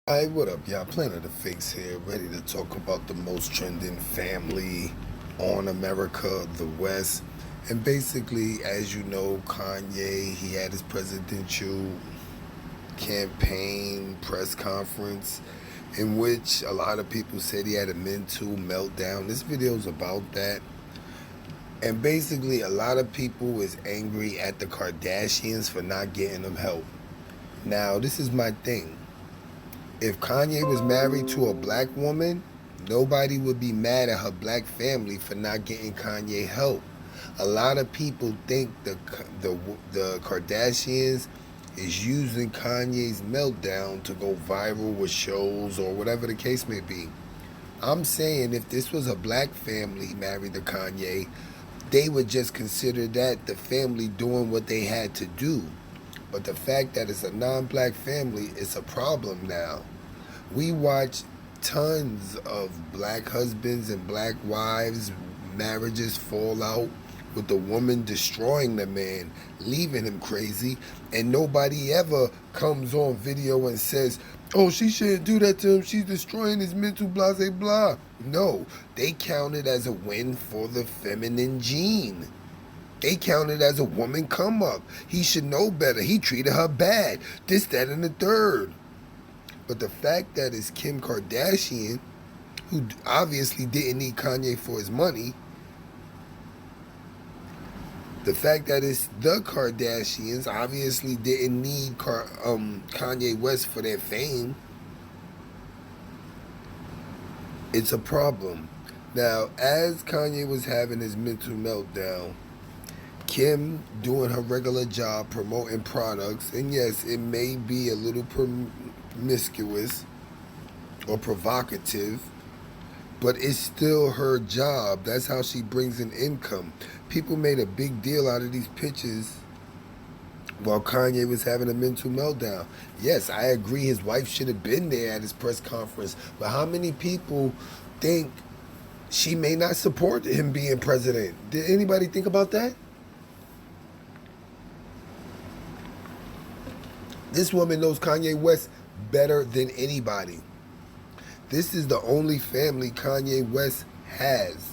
Hey, what up, y'all? Planet of Fakes here, ready to talk about the most trending family on America, the West. And basically, as you know, Kanye, he had his presidential campaign press conference in which a lot of people said he had a mental meltdown. This video is about that. And basically, a lot of people is angry at the Kardashians for not getting them help. Now, this is my thing. If Kanye was married to a black woman, nobody would be mad at her black family for not getting Kanye help. A lot of people think the Kardashians is using Kanye's meltdown to go viral with shows or whatever the case may be. I'm saying if this was a black family married to Kanye, they would just consider that the family doing what they had to do. But the fact that it's a non-black family is a problem now. We watch tons of black husbands and black wives, marriages fall out with the woman destroying the man, leaving him crazy, and nobody ever comes on video and says, oh, she shouldn't do that to him, she's destroying his mental blah, blah, blah. No, they count it as a win for the feminine gene. They count it as a woman come up. He should know better. He treated her bad. This, that, and the third. But the fact that it's Kim Kardashian, who obviously didn't need Kanye for his money, the fact that it's the Kardashians obviously didn't need Kanye West for their fame, it's a problem. Now, as Kanye was having his mental meltdown, Kim doing her regular job promoting products, and yes, it may be a little promiscuous or provocative, but it's still her job. That's how she brings in income. People made a big deal out of these pictures while Kanye was having a mental meltdown. Yes, I agree his wife should have been there at his press conference, but how many people think she may not support him being president? Did anybody think about that? This woman knows Kanye West better than anybody. This is the only family Kanye West has.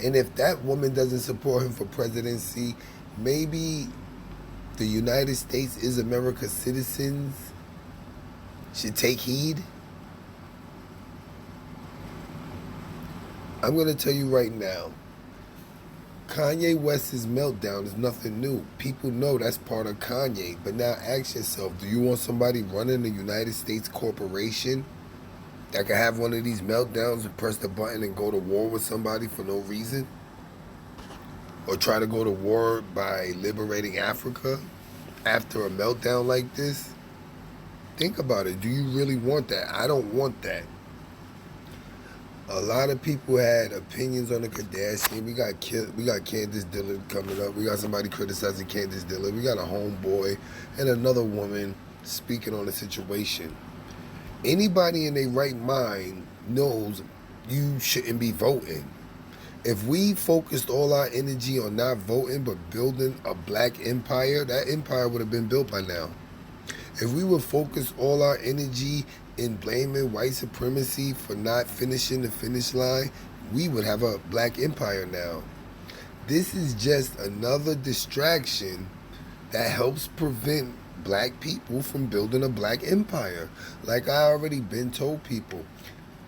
And if that woman doesn't support him for presidency, maybe the United States is America's citizens should take heed. I'm going to tell you right now, Kanye West's meltdown is nothing new. People know that's part of Kanye. But now ask yourself, do you want somebody running the United States corporation that can have one of these meltdowns and press the button and go to war with somebody for no reason? Or try to go to war by liberating Africa after a meltdown like this? Think about it. Do you really want that? I don't want that. A lot of people had opinions on the Kardashian. We got Candace Dillard coming up. We got somebody criticizing Candace Dillard. We got a homeboy and another woman speaking on the situation. Anybody in their right mind knows you shouldn't be voting. If we focused all our energy on not voting but building a black empire, that empire would have been built by now. If we would focus all our energy in blaming white supremacy for not finishing the finish line, we would have a black empire now. This is just another distraction that helps prevent black people from building a black empire. Like I already been told people,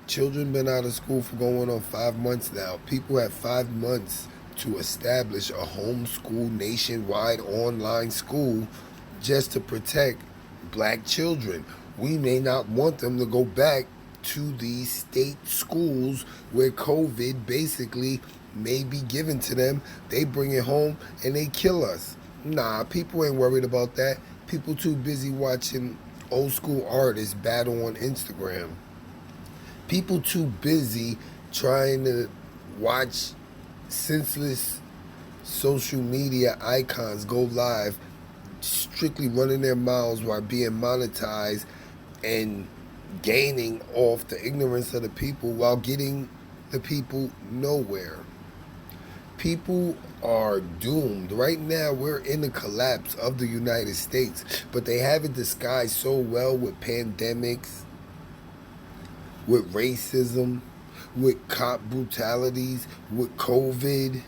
children been out of school for going on 5 months now. People have 5 months to establish a homeschool nationwide online school just to protect black children. We may not want them to go back to these state schools where COVID basically may be given to them. They bring it home and they kill us. Nah, people ain't worried about that. People too busy watching old school artists battle on Instagram. People too busy trying to watch senseless social media icons go live, strictly running their mouths while being monetized and gaining off the ignorance of the people while getting the people nowhere. People are doomed. Right now, we're in the collapse of the United States, but they have it disguised so well with pandemics, with racism, with cop brutalities, with COVID,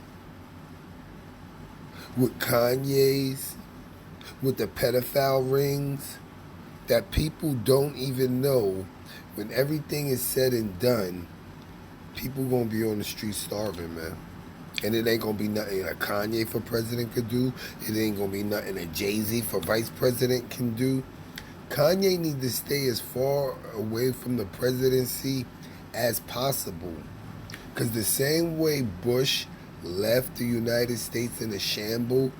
with Kanye's, with the pedophile rings, that people don't even know when everything is said and done, people gonna be on the street starving, man. And it ain't gonna be nothing a Kanye for president could do. It ain't gonna be nothing a Jay-Z for vice president can do. Kanye needs to stay as far away from the presidency as possible. Because the same way Bush left the United States in a shamble,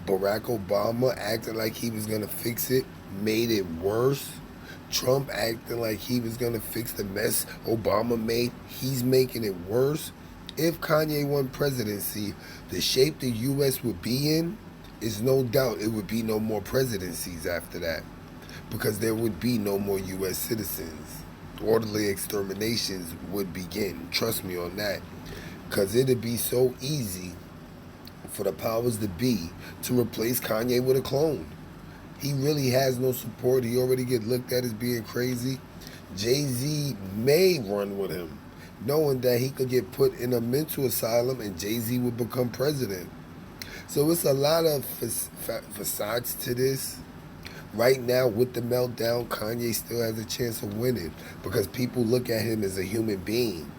Barack Obama acting like he was gonna fix it, made it worse. Trump acting like he was gonna fix the mess Obama made, he's making it worse. If Kanye won presidency, the shape the U.S. would be in is no doubt it would be no more presidencies after that, because there would be no more U.S. citizens. Orderly exterminations would begin. Trust me on that, because it'd be so easy for the powers that be to replace Kanye with a clone. He really has no support. He already get looked at as being crazy. Jay-Z may run with him, knowing that he could get put in a mental asylum and Jay-Z would become president. So it's a lot of facades to this. Right now, with the meltdown, Kanye still has a chance of winning because people look at him as a human being.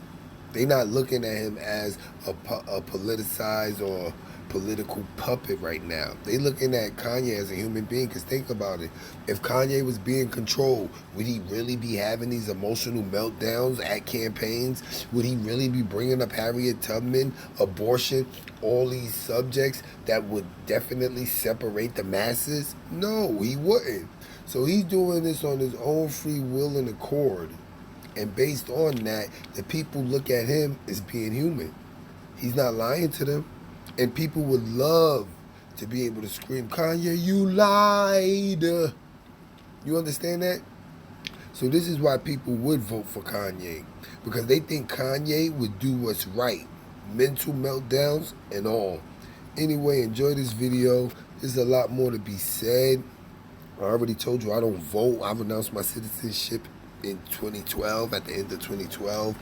They're not looking at him as a politicized or political puppet right now. They looking at Kanye as a human being, because think about it. If Kanye was being controlled, would he really be having these emotional meltdowns at campaigns? Would he really be bringing up Harriet Tubman, abortion, all these subjects that would definitely separate the masses? No, he wouldn't. So he's doing this on his own free will and accord. And based on that, the people look at him as being human. He's not lying to them. And people would love to be able to scream, Kanye, you lied. You understand that? So this is why people would vote for Kanye. Because they think Kanye would do what's right. Mental meltdowns and all. Anyway, enjoy this video. There's a lot more to be said. I already told you I don't vote. I renounced my citizenship in 2012, at the end of 2012.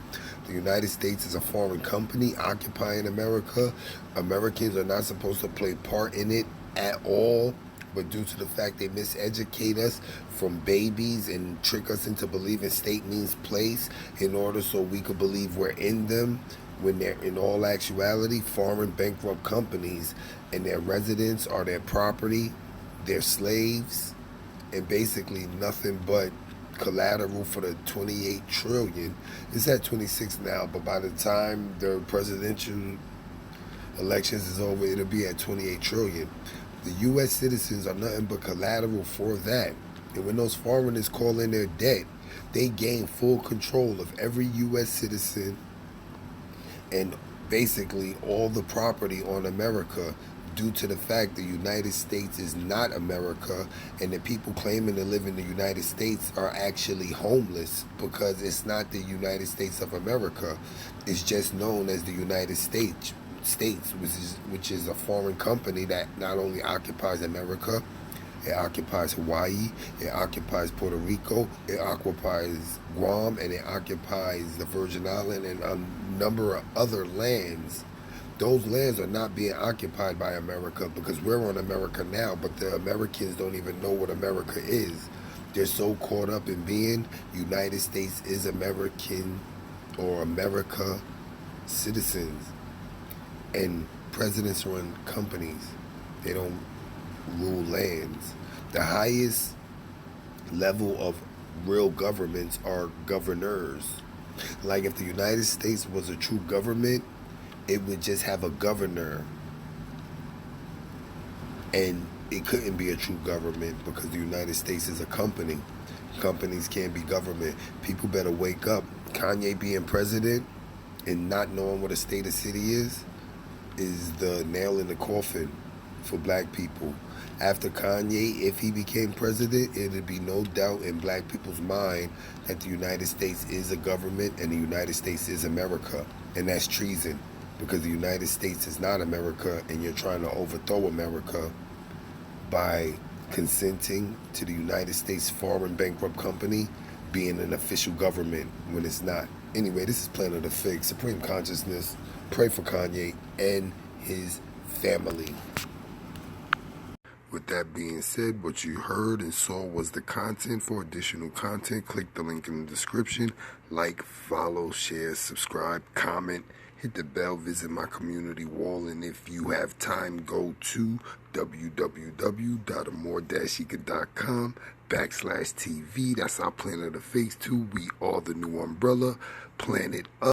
The United States is a foreign company occupying America. Americans are not supposed to play part in it at all, but due to the fact they miseducate us from babies and trick us into believing state means place in order so we could believe we're in them, when they're in all actuality foreign bankrupt companies, and their residents are their property, their slaves, and basically nothing but collateral for the 28 trillion. It's at 26 now, but by the time the presidential elections is over, it'll be at 28 trillion. The U.S. citizens are nothing but collateral for that. And when those foreigners call in their debt, they gain full control of every U.S. citizen and basically all the property on America, due to the fact the United States is not America, and the people claiming to live in the United States are actually homeless because it's not the United States of America. It's just known as the United States, which is a foreign company that not only occupies America, it occupies Hawaii, it occupies Puerto Rico, it occupies Guam, and it occupies the Virgin Islands and a number of other lands. Those lands are not being occupied by America because we're on America now, but the Americans don't even know what America is. They're so caught up in being United States is American or America citizens. And presidents run companies. They don't rule lands. The highest level of real governments are governors. Like if the United States was a true government, it would just have a governor, and it couldn't be a true government because the United States is a company. Companies can't be government. People better wake up. Kanye being president and not knowing what a state of city is the nail in the coffin for black people. After Kanye, if he became president, it'd be no doubt in black people's mind that the United States is a government and the United States is America, and that's treason. because the United States is not America, and you're trying to overthrow America by consenting to the United States foreign bankrupt company being an official government when it's not. Anyway, this is Planet of the Fig, Supreme Consciousness. Pray for Kanye and his family. With that being said, what you heard and saw was the content. For additional content, click the link in the description. Like, follow, share, subscribe, comment, hit the bell, visit my community wall, and if you have time, go to www.amor-eka.com/TV. That's our Planet of the Fakes too. We are the new umbrella, Planet of